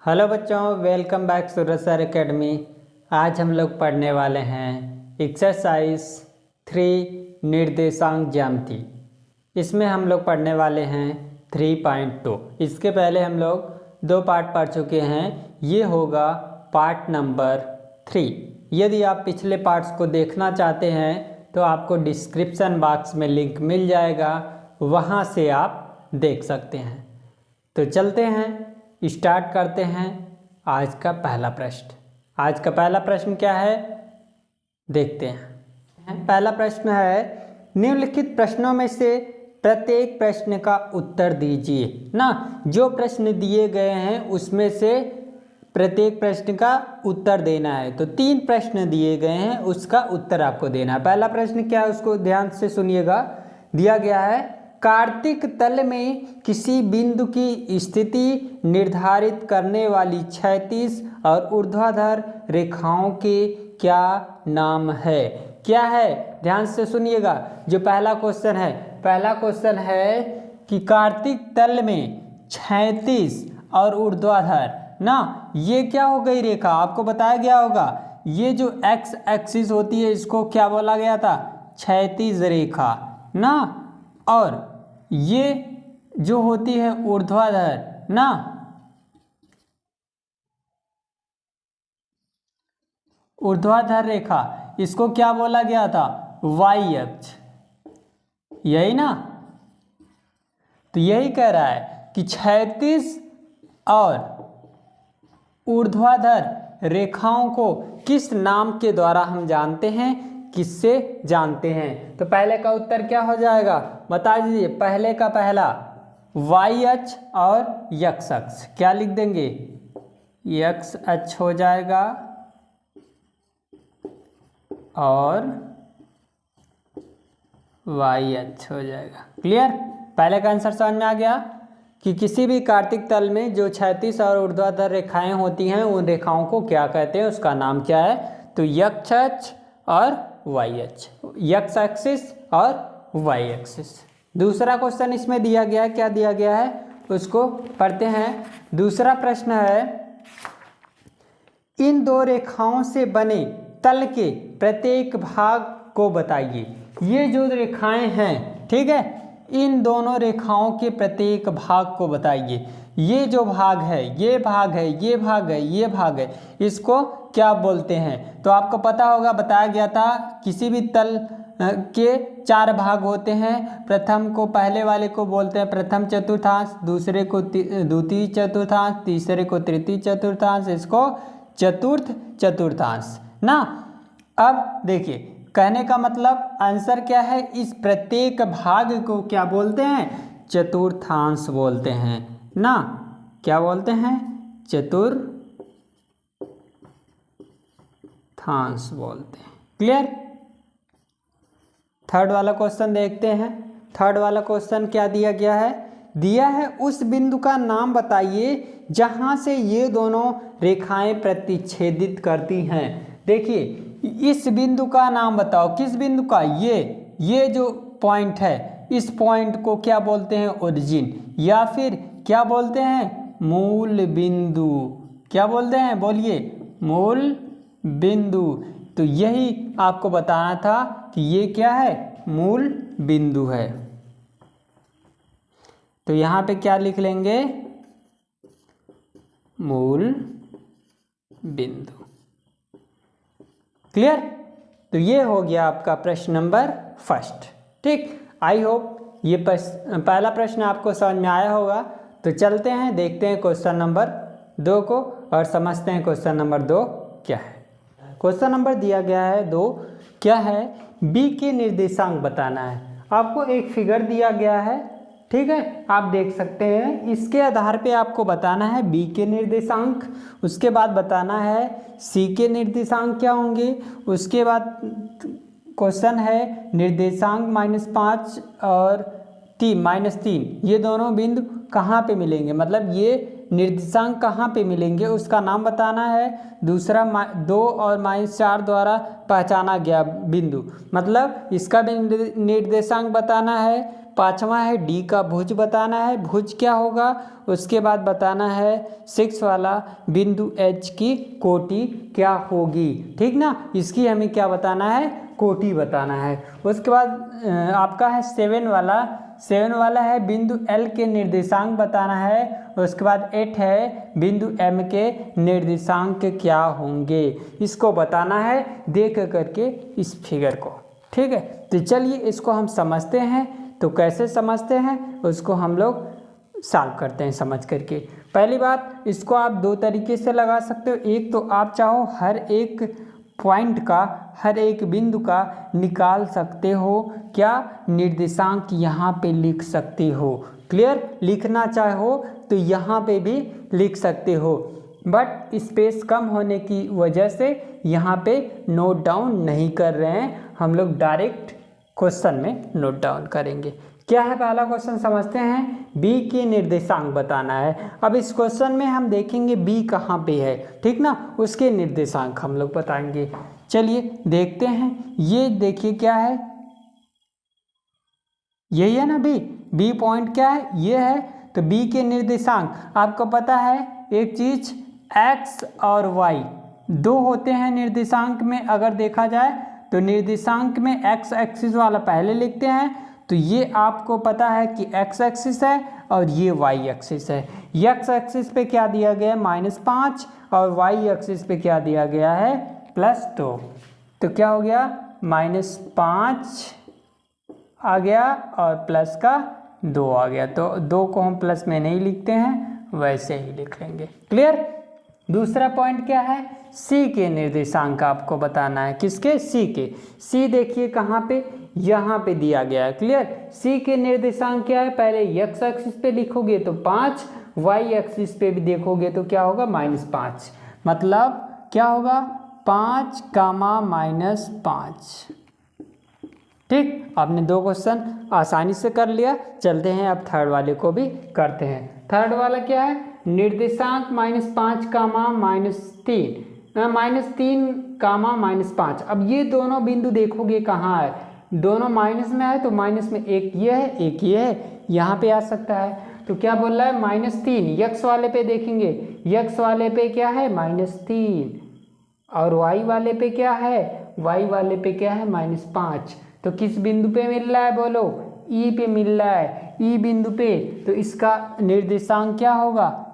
Hello बच्चों, welcome back सूरज sir academy. आज हम लोग पढ़ने वाले हैं एक्सरसाइज 3 निर्देशांक ज्यामिति। इसमें हम लोग पढ़ने वाले हैं 3.2। इसके पहले हम लोग 2 पार्ट पढ़ चुके हैं। ये होगा पार्ट नंबर 3। यदि आप पिछले पार्ट्स को देखना चाहते हैं तो आपको डिस्क्रिप्शन बॉक्स में लिंक मिल जाएगा, वहाँ से आप देख सकते हैं। तो चलते हैं, स्टार्ट करते हैं आज का पहला प्रश्न। आज का पहला प्रश्न क्या है, देखते हैं। पहला प्रश्न है, निम्नलिखित प्रश्नों में से प्रत्येक प्रश्न का उत्तर दीजिए। ना, जो प्रश्न दिए गए हैं उसमें से प्रत्येक प्रश्न का उत्तर देना है। तो 3 प्रश्न दिए गए हैं, उसका उत्तर आपको देना है। पहला प्रश्न क्या है उसको ध्यान से सुनिएगा। दिया गया है, कार्तिक तल में किसी बिंदु की स्थिति निर्धारित करने वाली क्षैतिज और ऊर्ध्वाधर रेखाओं के क्या नाम है। क्या है, ध्यान से सुनिएगा। जो पहला क्वेश्चन है, पहला क्वेश्चन है कि कार्तिक तल में क्षैतिज और ऊर्ध्वाधर, ना ये क्या हो गई रेखा, आपको बताया गया होगा। ये जो एक्स एक्सिस होती है इसको क्या बोला गया था, क्षैतिज रेखा ना, और ये जो होती है ऊर्ध्वाधर ना, ऊर्ध्वाधर रेखा, इसको क्या बोला गया था, वाई अक्ष, यही ना। तो यही कह रहा है कि क्षैतिज और ऊर्ध्वाधर रेखाओं को किस नाम के द्वारा हम जानते हैं, किससे जानते हैं। तो पहले का उत्तर क्या हो जाएगा, बता दीजिए। पहले का पहला वाई अक्ष और यक्स अक्ष, क्या लिख देंगे, यक्स अक्ष हो जाएगा और वाई अक्ष हो जाएगा। क्लियर, पहले का आंसर समझ में आ गया कि किसी भी कार्तिक तल में जो क्षैतिज और ऊर्ध्वाधर रेखाएं होती हैं उन रेखाओं को क्या कहते हैं, उसका नाम क्या है। तो यक्ष अक्ष और वाई अक्ष, यक्स एक्सिस और वाई एक्सिस। दूसरा क्वेश्चन इसमें दिया गया है, क्या दिया गया है उसको पढ़ते हैं। दूसरा प्रश्न है, इन 2 रेखाओं से बने तल के प्रत्येक भाग को बताइए। ये जो रेखाएं हैं, ठीक है, इन दोनों रेखाओं के प्रत्येक भाग को बताइए। ये जो भाग है, ये भाग है, ये भाग है, ये भाग है, इसको क्या बोलते हैं। तो आपको पता होगा, बताया गया था किसी भी तल के 4 भाग होते हैं। प्रथम को, पहले वाले को बोलते हैं प्रथम चतुर्थांश, दूसरे को द्वितीय चतुर्थांश, तीसरे को तृतीय चतुर्थांश, इसको चतुर्थ चतुर्थांश ना। अब देखिए, कहने का मतलब आंसर क्या है, इस प्रत्येक भाग को क्या बोलते हैं, चतुर्थांश बोलते हैं ना। क्या बोलते हैं, चतुर्थांश बोलते हैं। क्लियर। थर्ड वाला क्वेश्चन देखते हैं। थर्ड वाला क्वेश्चन क्या दिया गया है, दिया है उस बिंदु का नाम बताइए जहां से ये दोनों रेखाएं प्रतिच्छेदित करती हैं। देखिए, इस बिंदु का नाम बताओ, किस बिंदु का, ये जो पॉइंट है, इस पॉइंट को क्या बोलते हैं, ओरिजिन, या फिर क्या बोलते हैं, मूल बिंदु। क्या बोलते हैं, बोलिए, मूल बिंदु। तो यही आपको बताना था कि ये क्या है, मूल बिंदु है। तो यहां पे क्या लिख लेंगे, मूल बिंदु। क्लियर। तो ये हो गया आपका प्रश्न नंबर फर्स्ट। ठीक, आई होप ये पहला प्रश्न आपको समझ में आया होगा। तो चलते हैं, देखते हैं क्वेश्चन नंबर 2 को और समझते हैं क्वेश्चन नंबर 2 क्या है। क्वेश्चन नंबर दिया गया है 2, क्या है, बी के निर्देशांक बताना है। आपको एक फिगर दिया गया है, ठीक है, आप देख सकते हैं। इसके आधार पे आपको बताना है बी के निर्देशांक, उसके बाद बताना है सी के निर्देशांक क्या होंगे। उसके बाद क्वेश्चन है निर्देशांक -5 और -3, ये दोनों बिंदु कहाँ पे मिलेंगे, मतलब ये निर्देशांक कहाँ पे मिलेंगे उसका नाम बताना है। दूसरा 2 और -4 द्वारा पहचाना गया बिंदु, मतलब इसका भी निर्देशांक बताना है। पांचवा है डी का भुज बताना है, भुज क्या होगा। उसके बाद बताना है 6 वाला बिंदु एच की कोटि क्या होगी, ठीक ना। इसकी हमें क्या बताना है, कोटि बताना है। उसके बाद आपका है 7 वाला है बिंदु एल के निर्देशांक बताना है। उसके बाद 8 है बिंदु एम के निर्देशांक क्या होंगे, इसको बताना है देख करके इस फिगर को, ठीक है। तो चलिए इसको हम समझते हैं। तो कैसे समझते हैं उसको हम लोग सॉल्व करते हैं समझ करके। पहली बात, इसको आप दो तरीके से लगा सकते हो। एक तो आप चाहो हर एक पॉइंट का, हर एक बिंदु का निकाल सकते हो, क्या निर्देशांक यहाँ पे लिख सकते हो। क्लियर, लिखना चाहो तो यहाँ पे भी लिख सकते हो, बट स्पेस कम होने की वजह से यहाँ पे नोट डाउन नहीं कर रहे हैं हम लोग, डायरेक्ट क्वेश्चन में नोट डाउन करेंगे। क्या है पहला क्वेश्चन समझते हैं, बी की निर्देशांक बताना है। अब इस क्वेश्चन में हम देखेंगे बी कहाँ पे है, ठीक ना, उसके निर्देशांक हम लोग बताएंगे। चलिए देखते हैं, ये देखिए क्या है, यही है ना बी पॉइंट क्या है, ये है। तो बी के निर्देशांक आपको पता है एक चीज, एक्स और वाई दो होते हैं निर्देशांक में। अगर देखा जाए तो निर्देशांक में एक्स एक्सिस वाला पहले लिखते हैं, तो ये आपको पता है कि एक्स एक्सिस है और ये वाई एक्सिस है। एक्स एक्सिस पे क्या दिया गया है, -5, और वाई एक्सिस पे क्या दिया गया है, +2। तो क्या हो गया, -5 आ गया और प्लस का 2 आ गया। तो 2 को हम प्लस में नहीं लिखते हैं, वैसे ही लिख लेंगे। क्लियर। दूसरा पॉइंट क्या है, सी के निर्देशांक आपको बताना है। किसके, सी के। सी देखिए कहाँ पे, यहाँ पे दिया गया है। क्लियर। सी के निर्देशांक क्या है, पहले एक्स एक्सिस पे लिखोगे तो 5, वाई एक्सिस पे भी देखोगे तो क्या होगा, -5। मतलब क्या होगा, 5, -5। ठीक, आपने 2 क्वेश्चन आसानी से कर लिया। चलते हैं अब थर्ड वाले को भी करते हैं। थर्ड वाला क्या है, निर्देशांक -5, -3, -5। अब ये दोनों बिंदु देखोगे कहाँ है, दोनों माइनस में है, तो माइनस में एक ये है एक ये है, यहाँ पे आ सकता है। तो क्या बोल रहा है, -3। यक्स वाले पे देखेंगे, यक्स वाले पे क्या है, -3, और वाई वाले पे क्या है, वाई वाले पे क्या है, -5। तो किस बिंदु पे मिल रहा है, बोलो, ई पे मिल रहा है, ई बिंदु पे। तो इसका निर्देशांक क्या होगा,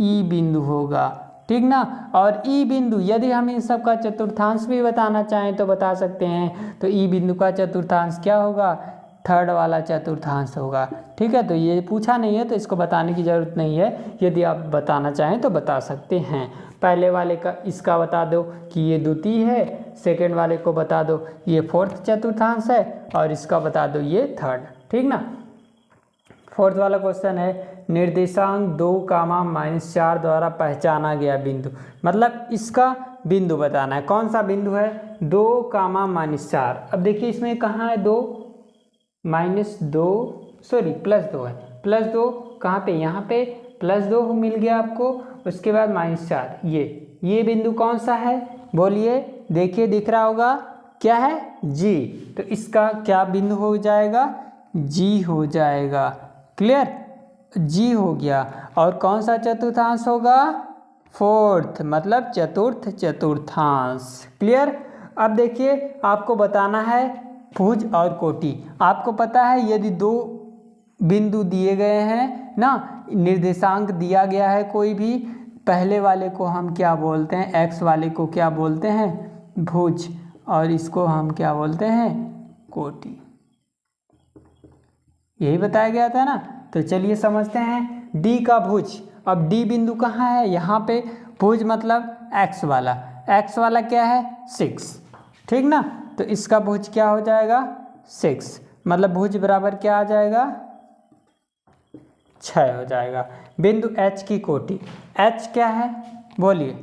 ई बिंदु होगा, ठीक ना। और ई बिंदु, यदि हम इन सब का चतुर्थांश भी बताना चाहें तो बता सकते हैं। तो ई बिंदु का चतुर्थांश क्या होगा, थर्ड वाला चतुर्थांश होगा, ठीक है। तो ये पूछा नहीं है तो इसको बताने की ज़रूरत नहीं है, यदि आप बताना चाहें तो बता सकते हैं। पहले वाले का इसका बता दो कि ये द्वितीय है, सेकंड वाले को बता दो ये फोर्थ चतुर्थांश है, और इसका बता दो ये थर्ड, ठीक ना। फोर्थ वाला क्वेश्चन है, निर्देशांक 2, -4 द्वारा पहचाना गया बिंदु। मतलब इसका बिंदु बताना है। कौन सा बिंदु है, 2, -4। अब देखिए इसमें कहाँ है 2, -2, सॉरी +2 है, +2 कहाँ पे, यहाँ पे +2 मिल गया आपको। उसके बाद -4, ये बिंदु कौन सा है, बोलिए, देखिए दिख रहा होगा, क्या है, जी। तो इसका क्या बिंदु हो जाएगा, जी हो जाएगा। क्लियर, जी हो गया। और कौन सा चतुर्थांश होगा, फोर्थ, मतलब चतुर्थ चतुर्थांश। क्लियर। अब देखिए आपको बताना है भुज और कोटि। आपको पता है यदि 2 बिंदु दिए गए हैं ना, निर्देशांक दिया गया है कोई भी, पहले वाले को हम क्या बोलते हैं, एक्स वाले को क्या बोलते हैं, भुज, और इसको हम क्या बोलते हैं, कोटि। यही बताया गया था ना। तो चलिए समझते हैं डी का भुज। अब डी बिंदु कहाँ है, यहाँ पे। भुज मतलब एक्स वाला क्या है, 6, ठीक ना। तो इसका भुज क्या हो जाएगा, 6, मतलब भुज बराबर क्या आ जाएगा, 6 हो जाएगा। बिंदु एच की कोटि, एच क्या है, बोलिए,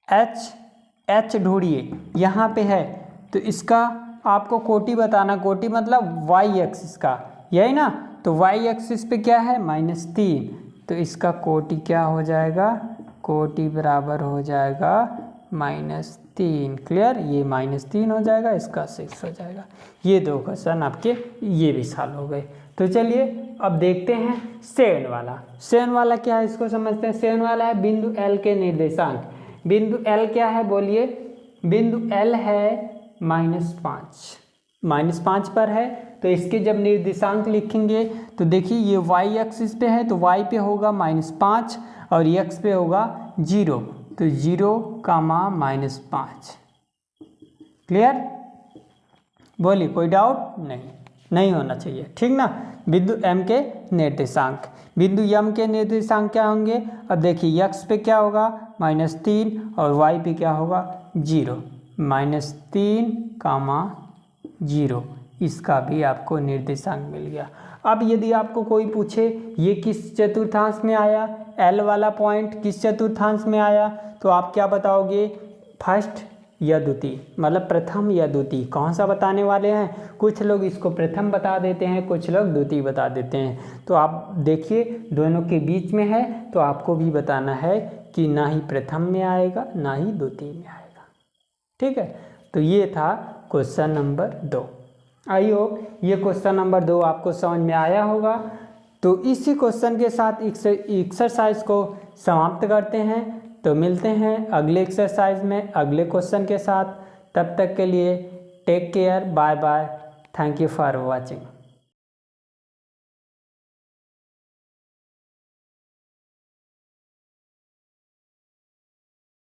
एच ढूंढिए, यहाँ पे है। तो इसका आपको कोटि बताना, कोटि मतलब वाई एक्सिस का, यही ना। तो वाई एक्सिस पे क्या है, -3। तो इसका कोटि क्या हो जाएगा, कोटि बराबर हो जाएगा -3। क्लियर, ये -3 हो जाएगा, इसका 6 हो जाएगा। ये 2 क्वेश्चन आपके ये भी सॉल्व हो गए। तो चलिए अब देखते हैं सेकंड वाला। सेकंड वाला क्या है इसको समझते हैं। सेकंड वाला है बिंदु L के निर्देशांक। बिंदु L क्या है बोलिए। बिंदु L है -5 पर है। तो इसके जब निर्देशांक लिखेंगे तो देखिए ये y एक्सिस पे है तो y पे होगा -5 और x पे होगा 0, तो 0, -5। क्लियर, बोलिए कोई डाउट नहीं होना चाहिए, ठीक ना। बिंदु M के निर्देशांक, बिंदु M के निर्देशांक क्या होंगे। अब देखिए x पे क्या होगा -3 और y पे क्या होगा 0, -3, 0, इसका भी आपको निर्देशांक मिल गया। अब यदि आपको कोई पूछे ये किस चतुर्थांश में आया, L वाला पॉइंट किस चतुर्थांश में आया, तो आप क्या बताओगे, फर्स्ट या द्वितीय, मतलब प्रथम या द्वितीय, कौन सा बताने वाले हैं। कुछ लोग इसको प्रथम बता देते हैं, कुछ लोग द्वितीय बता देते हैं। तो आप देखिए दोनों के बीच में है, तो आपको भी बताना है कि ना ही प्रथम में आएगा ना ही द्वितीय में आएगा, ठीक है। तो ये था क्वेश्चन नंबर 2। आई होप ये क्वेश्चन नंबर 2 आपको समझ में आया होगा। तो इसी क्वेश्चन के साथ एक्सरसाइज को समाप्त करते हैं। तो मिलते हैं अगले एक्सरसाइज में अगले क्वेश्चन के साथ। तब तक के लिए take care, bye bye, thank you for watching.